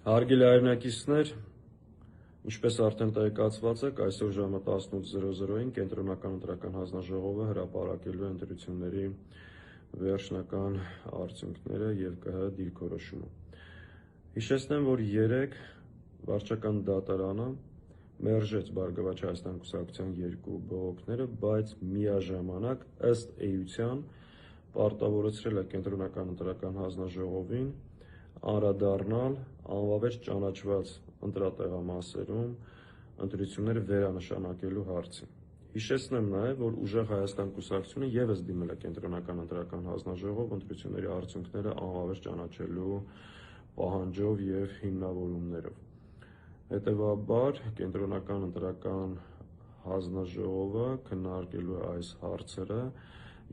Հարգելի հայրենակիցներ, ինչպես արդեն տեղեկացված եք, այսօր ժամը 18:00-ին Կենտրոնական ընտրական հանձնաժողովը հրապարակելու է ընտրությունների վերջնական արդյունքները և ԿՀ դիրքորոշումը։ Հիշեցնեմ, որ երեկ վարչական դատարանը մերժեց Բարգավաճ Հայաստան կուսակցության երկու բողոքները, բայց միաժամանակ ըստ էության պարտավորեցրել է Կենտրոնական ընտրական հանձնաժողովին անդրադառնալ անվավեճ ճանաչված ընտրատեղամասերում ընտրությունները վերանշանակելու հարցին։ Հիշեցնեմ նաև, որ Ուժեղ Հայաստան կուսակցությունը ևս դիմել է Կենտրոնական ընտրական հանձնաժողով ընտրությունների արդյունքները անվավեճ ճանաչելու պահանջով և հիմնավորումներով։ Հետևաբար, Կենտրոնական ընտրական հանձնաժողովը քննարկելու է այս հարցերը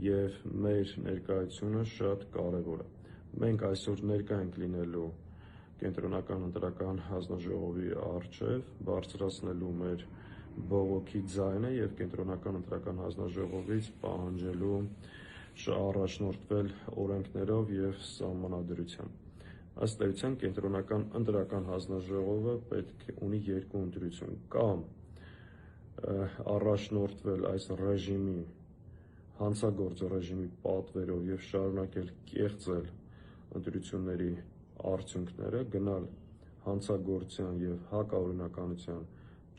և մեր ներկայությունը շատ կարևոր է։ Մենք այսօր ներկա ենք լինելու Կենտրոնական ընտրական հանձնաժողովի առջև, բարձրացնելու մեր բողոքի ձայնը և Կենտրոնական ընտրական հանձնաժողովից պահանջելու առաջնորդվել օրենքներով և սահմանադրությամբ։ Ըստ էության Կենտրոնական ընտրական հանձնաժողովը պետք ունի երկու ընտրություն՝ կամ առաջնորդվել այս ռեժիմի, հանցագործ ռեժիմի պատվերով և շարունակել կեղծել ընտրությունների արդյունքները, գնալ հանցագործության և հակաօրինականության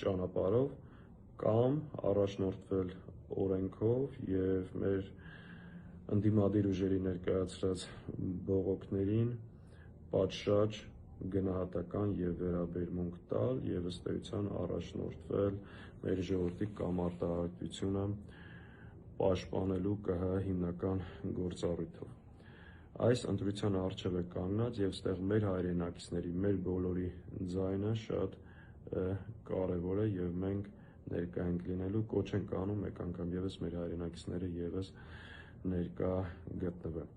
ճանապարհով, կամ առաջնորդվել օրենքով և մեր ընդդիմադիր ուժերի ներկայացրած բողոքներին պատշաճ, գնահատական և վերաբերմունք տալ և ըստ էության առաջնորդվել մեր ժողովրդի կամարտահայտությունը պաշտպանելու ԿՀ հիմնական գործառույթով։ Այս ընտրության առջև է կանգնած և ստեղ մեր հայրենակիցների, մեր բոլորի ձայնը շատ կարևոր է և մենք ներկա ենք լինելու, կոչ ենք անում մեկ անգամ ևս մեր հայրենակիցները ևս ներկա գտնվեն։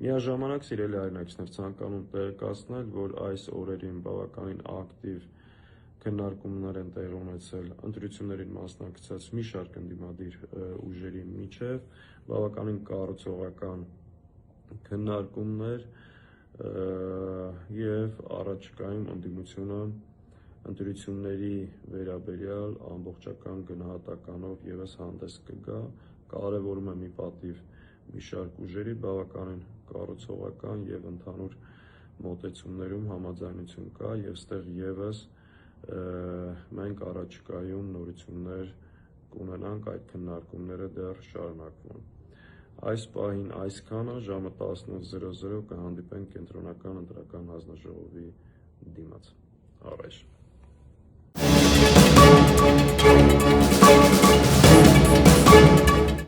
Միաժամանակ, սիրելի հայրենակիցներ, ցանկանում տեղեկացնել, որ այս օրերին բավականին ակտիվ քննարկումներ են տեղի ունեցել ընտրություններին մասնակցած մի շարք ընդդիմադիր ուժերի միջև, բավականին կառուցողական քննարկումներ և առաջիկայում ընդդիմությունը ընտրությունների վերաբերյալ ամբողջական գնահատականով ևս հանդես կգա, կարևորում է մի պատիվ մի շարք ուժերի, բավականին կառուցողական և ընդհանուր մոտեցումներում համաձայնություն կա և ստեղ ևս մենք առաջիկայում նորություններ կունենանք, այդ քննարկումները դեռ շարունակվում են։ Այս պահին այսքանը, ժամը 18:00 կհանդիպենք Կենտրոնական ընտրական հանձնաժողովի դիմաց։ Առայժմ։